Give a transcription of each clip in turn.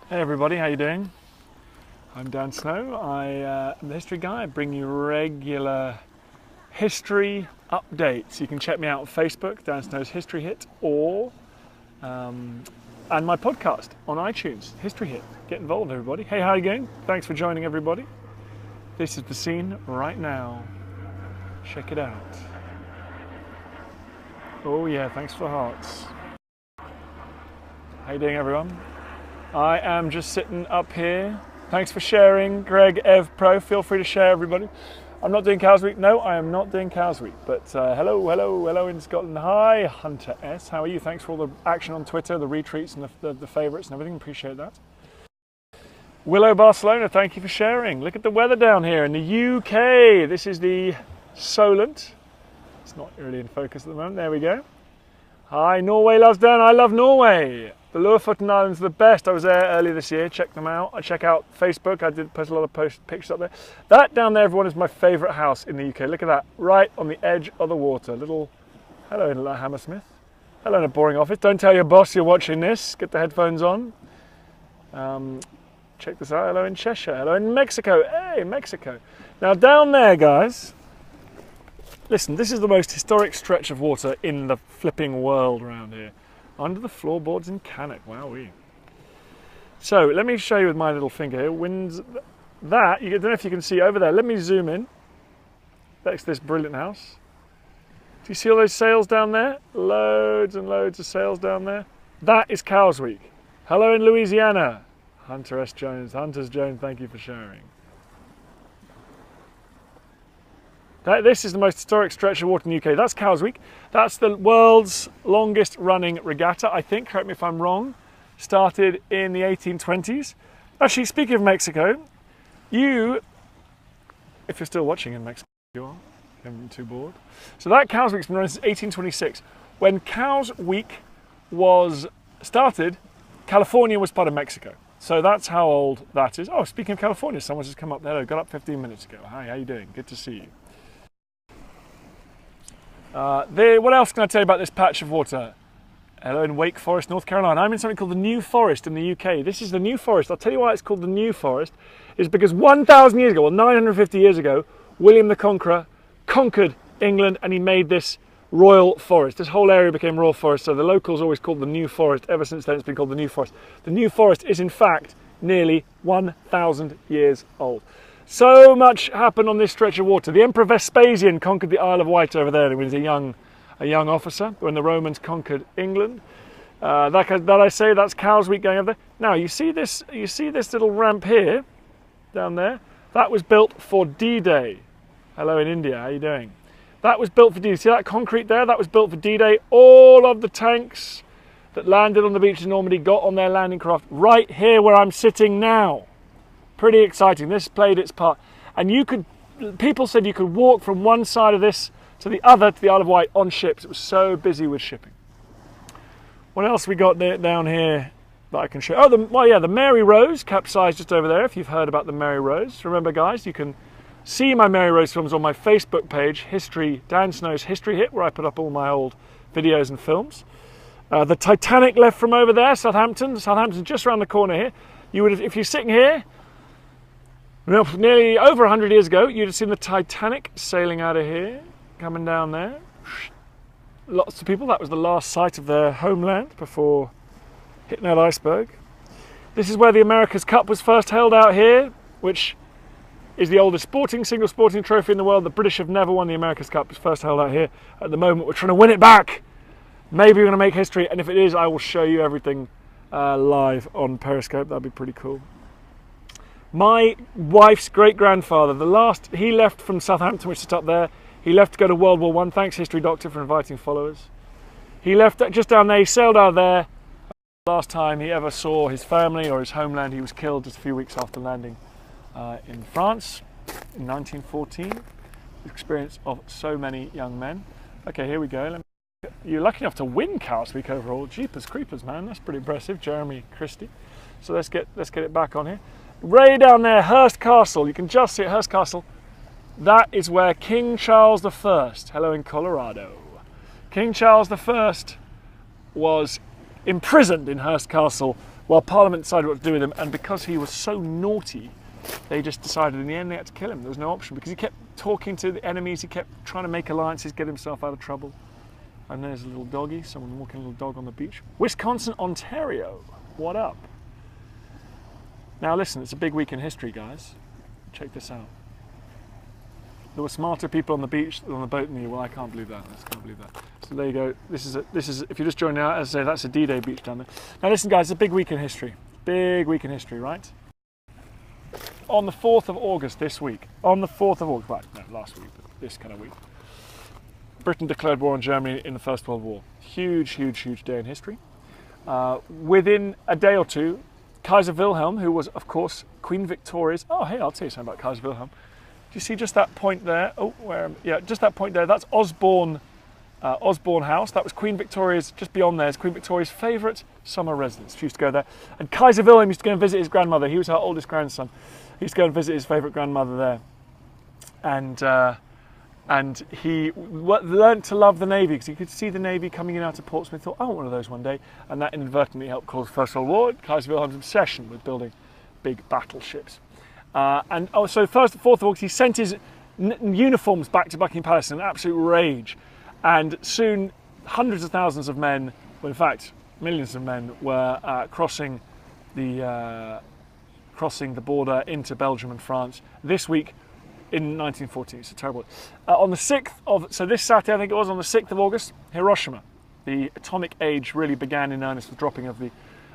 Hey everybody, how you doing? I'm Dan Snow. I am the history guy. I bring you regular history updates. You can check me out on Facebook, Dan Snow's History Hit, or and my podcast on iTunes, History Hit. Get involved, everybody. Hey, how you going? Thanks for joining, everybody. This is the scene right now. Check it out. Oh yeah, thanks for the hearts. How you doing, everyone? I am just sitting up here. Thanks for sharing, Greg, Ev Pro. Feel free to share, everybody. I'm not doing Cows Week. No, I am not doing Cows Week. But hello in Scotland. Hi, Hunter S. How are you? Thanks for all the action on Twitter, the retweets and the favourites and everything. Appreciate that. Willow Barcelona, thank you for sharing. Look at the weather down here in the UK. This is the Solent. It's not really in focus at the moment. There we go. Hi, Norway loves Dan. I love Norway. The Lofoten Islands are the best. I was there earlier this year. Check them out. I check out Facebook. I did post a lot of pictures up there. That down there, everyone, is my favourite house in the UK. Look at that, right on the edge of the water. Hello, Hammersmith. Hello in a boring office. Don't tell your boss you're watching this. Get the headphones on. Check this out. Hello in Cheshire. Hello in Mexico. Hey, Mexico. Now down there, guys. Listen, this is the most historic stretch of water in the flipping world around here. Under the floorboards in Cannock, wowee. So let me show you with my little finger here. Winds that, I don't know if you can see over there. Let me zoom in. Next to this brilliant house. Do you see all those sails down there? Loads and loads of sails down there. That is Cows Week. Hello in Louisiana. Hunter S. Jones, Hunters Jones, thank you for sharing. This is the most historic stretch of water in the UK. That's Cows Week. That's the world's longest running regatta, I think, correct me if I'm wrong. Started in the 1820s. Actually, speaking of Mexico, if you're still watching in Mexico, you are. You haven't been too bored. So that Cows Week's been running since 1826. When Cows Week was started, California was part of Mexico. So that's how old that is. Oh, speaking of California, someone just come up there. Got up 15 minutes ago. Hi, how you doing? Good to see you. What else can I tell you about this patch of water? Hello in Wake Forest, North Carolina. I'm in something called the New Forest in the UK. This is the New Forest. I'll tell you why it's called the New Forest. Is because 1,000 years ago, well 950 years ago, William the Conqueror conquered England and he made this royal forest. This whole area became royal forest, so the locals always called the New Forest. Ever since then it's been called the New Forest. The New Forest is in fact nearly 1,000 years old. So much happened on this stretch of water. The Emperor Vespasian conquered the Isle of Wight over there. He was a young officer when the Romans conquered England. That's Cows Week going over there. Now you see this little ramp here, down there. That was built for D-Day. Hello in India. How you doing? That was built for D-Day. See that concrete there? That was built for D-Day. All of the tanks that landed on the beach in Normandy got on their landing craft right here where I'm sitting now. Pretty exciting. This played its part. And people said you could walk from one side of this to the other, to the Isle of Wight, on ships. It was so busy with shipping. What else we got down here that I can show? Oh, the Mary Rose capsized just over there, if you've heard about the Mary Rose. Remember, guys, you can see my Mary Rose films on my Facebook page, Dan Snow's History Hit, where I put up all my old videos and films. The Titanic left from over there, Southampton. Southampton's just around the corner here. If you're sitting here, nearly over 100 years ago, you'd have seen the Titanic sailing out of here, coming down there. Lots of people, that was the last sight of their homeland before hitting that iceberg. This is where the America's Cup was first held out here, which is the oldest single sporting trophy in the world. The British have never won the America's Cup. It's first held out here. At the moment, we're trying to win it back. Maybe we're going to make history, and if it is, I will show you everything live on Periscope. That'd be pretty cool. My wife's great-grandfather, he left from Southampton, which is up there. He left to go to World War I. Thanks, History Doctor, for inviting followers. He left just down there. He sailed out of there. Last time he ever saw his family or his homeland, he was killed just a few weeks after landing in France in 1914. The experience of so many young men. Okay, here we go. You're lucky enough to win Cows Week overall. Jeepers creepers, man. That's pretty impressive. Jeremy Christie. So let's get it back on here. Way down there, Hurst Castle. You can just see it, Hurst Castle. That is where King Charles I, hello in Colorado. King Charles I was imprisoned in Hurst Castle Well, Parliament decided what to do with him, and because he was so naughty, they just decided in the end they had to kill him. There was no option because he kept talking to the enemies, he kept trying to make alliances, get himself out of trouble. And there's a little doggy, someone walking a little dog on the beach. Wisconsin, Ontario, what up? Now listen, it's a big week in history, guys. Check this out. There were smarter people on the beach, on the boat than you. Well, I can't believe that. I can't believe that. So there you go. This is if you're just joining out, as I say, that's a D-Day beach down there. Now listen, guys, it's a big week in history. Big week in history, right? On the 4th of August this week, on the 4th of August, right, no, last week, but this kind of week, Britain declared war on Germany in the First World War. Huge, huge, huge day in history. Within a day or two, Kaiser Wilhelm, who was, of course, Queen Victoria's... Oh, hey, I'll tell you something about Kaiser Wilhelm. Do you see just that point there? Oh, yeah, just that point there. That's Osborne House. That was Queen Victoria's, just beyond there, is Queen Victoria's favourite summer residence. She used to go there. And Kaiser Wilhelm used to go and visit his grandmother. He was her oldest grandson. He used to go and visit his favourite grandmother there. And he learnt to love the Navy because he could see the Navy coming in out of Portsmouth. He thought, I want one of those one day. And that inadvertently helped cause the First World War. Kaiser Wilhelm's obsession with building big battleships. And also, 4th of August, he sent his uniforms back to Buckingham Palace in an absolute rage. And soon, hundreds of thousands of men, well, in fact, millions of men, were crossing the border into Belgium and France this week in 1914. It's terrible. On the 6th of, so this Saturday, I think it was, on the 6th of August, Hiroshima. The atomic age really began in earnest with dropping of the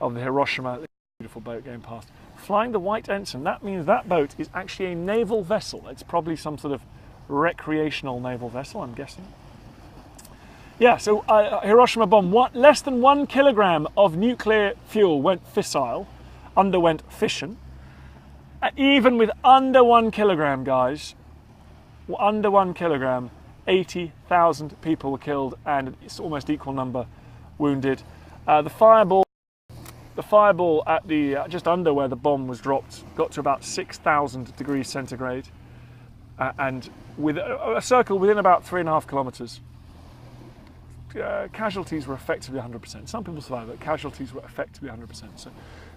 Hiroshima. Beautiful boat going past. Flying the White Ensign, that means that boat is actually a naval vessel. It's probably some sort of recreational naval vessel, I'm guessing. Yeah, so Hiroshima bomb, less than 1 kilogram of nuclear fuel went fissile, underwent fission. Even with under 1 kilogram, guys, under 1 kilogram, 80,000 people were killed and it's almost equal number wounded. The fireball at the just under where the bomb was dropped got to about 6,000 degrees centigrade, and with a circle within about 3.5 kilometers. Casualties were effectively 100%. Some people survived, but casualties were effectively 100%. So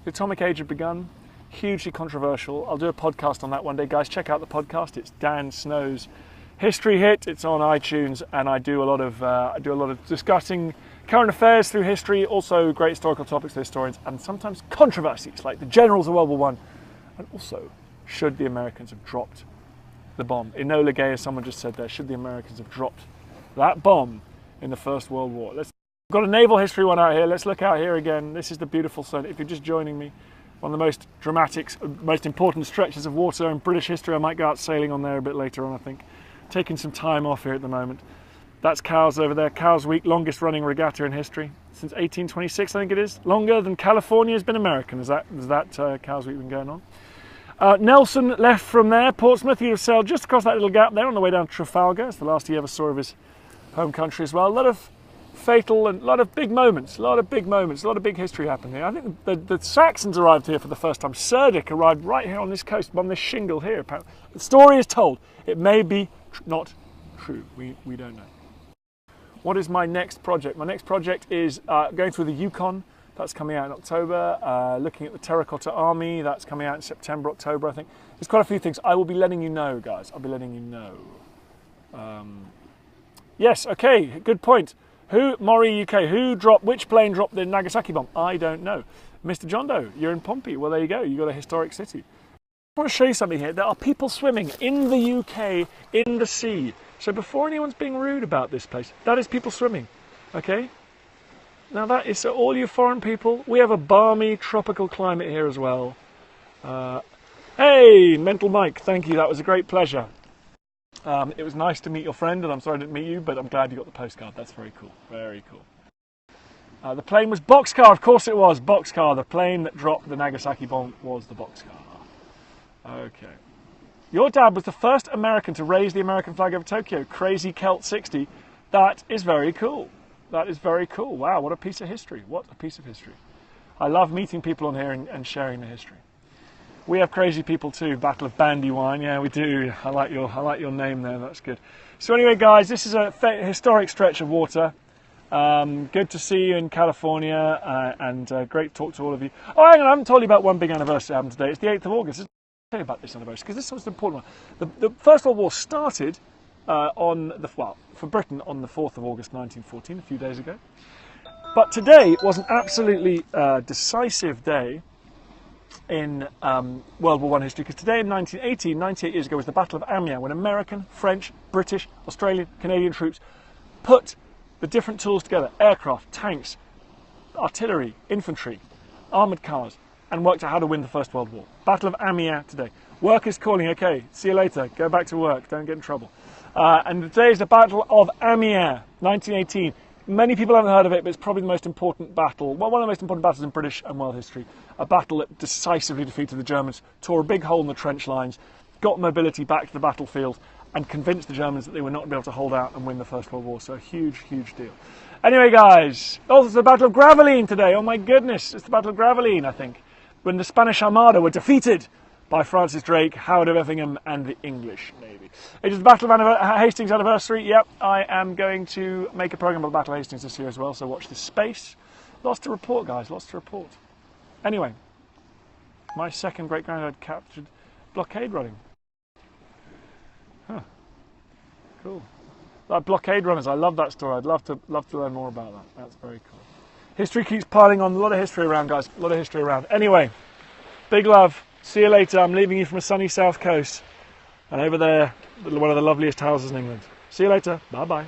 the atomic age had begun. Hugely controversial. I'll do a podcast on that one day, guys. Check out the podcast. It's Dan Snow's History Hit. It's on iTunes, and I do a lot of discussing current affairs through history, also great historical topics for historians, and sometimes controversies like the generals of World War I, and also should the Americans have dropped the bomb. Enola Gay, as someone just said there, should the Americans have dropped that bomb in the First World War? We've got a naval history one out here. Let's look out here again. This is the beautiful sun. If you're just joining me, one of the most dramatic, most important stretches of water in British history. I might go out sailing on there a bit later on, I think. Taking some time off here at the moment. That's Cowes over there. Cowes Week, longest running regatta in history. Since 1826, I think it is. Longer than California has been American. Has that Cowes Week been going on? Nelson left from there. Portsmouth, he sailed just across that little gap there on the way down to Trafalgar. It's the last he ever saw of his home country as well. A lot of fatal and a lot of big moments, a lot of big history happened here. I think the Saxons arrived here for the first time. Cerdic arrived right here on this coast, on this shingle here. Apparently. The story is told. It may be not true. We don't know. What is my next project? My next project is going through the Yukon. That's coming out in October. Looking at the Terracotta Army. That's coming out in September, October, I think. There's quite a few things. I will be letting you know, guys. I'll be letting you know. Yes, okay, good point. Mori UK, which plane dropped the Nagasaki bomb? I don't know. Mr. John Doe, you're in Pompey. Well, there you go. You've got a historic city. I want to show you something here. There are people swimming in the UK in the sea. So before anyone's being rude about this place, that is people swimming, okay? Now that is all you foreign people. We have a balmy tropical climate here as well. Hey, Mental Mike, thank you. That was a great pleasure. It was nice to meet your friend, and I'm sorry I didn't meet you, but I'm glad you got the postcard. That's very cool. Very cool. The plane was Boxcar. Of course it was. Boxcar. The plane that dropped the Nagasaki bomb was the Boxcar. Okay. Your dad was the first American to raise the American flag over Tokyo. Crazy Celt 60. That is very cool. That is very cool. Wow, what a piece of history. What a piece of history. I love meeting people on here and sharing the history. We have crazy people too. Battle of Bandywine. Yeah, we do. I like your name there. That's good. So anyway, guys, this is a historic stretch of water. Good to see you in California, and great to talk to all of you. Oh, hang on, I haven't told you about one big anniversary happened today. It's the 8th of August. I'll tell you about this anniversary, because this was an important one. The First World War started for Britain on the 4th of August 1914, a few days ago. But today was an absolutely decisive day in World War I history, because today in 1918, 98 years ago, was the Battle of Amiens, when American, French, British, Australian, Canadian troops put the different tools together: aircraft, tanks, artillery, infantry, armoured cars, and worked out how to win the First World War. Battle of Amiens today. Work is calling. Okay, see you later. Go back to work. Don't get in trouble. And today is the Battle of Amiens, 1918. Many people haven't heard of it, but it's probably the most important battle, well, one of the most important battles in British and world history. A battle that decisively defeated the Germans, tore a big hole in the trench lines, got mobility back to the battlefield, and convinced the Germans that they were not going to be able to hold out and win the First World War. So a huge, huge deal. Anyway, guys, it's the Battle of Gravelines today. Oh my goodness, it's the Battle of Gravelines, I think, when the Spanish Armada were defeated by Francis Drake, Howard of Effingham, and the English Navy. It is the Battle of Hastings anniversary. Yep, I am going to make a programme about the Battle of Hastings this year as well, so watch this space. Lots to report, guys, lots to report. Anyway, my second great-granddad captured blockade running. Huh, cool. Like blockade runners, I love that story. I'd love to learn more about that. That's very cool. History keeps piling on. A lot of history around, guys. A lot of history around. Anyway, big love. See you later. I'm leaving you from a sunny south coast. And over there, one of the loveliest houses in England. See you later. Bye-bye.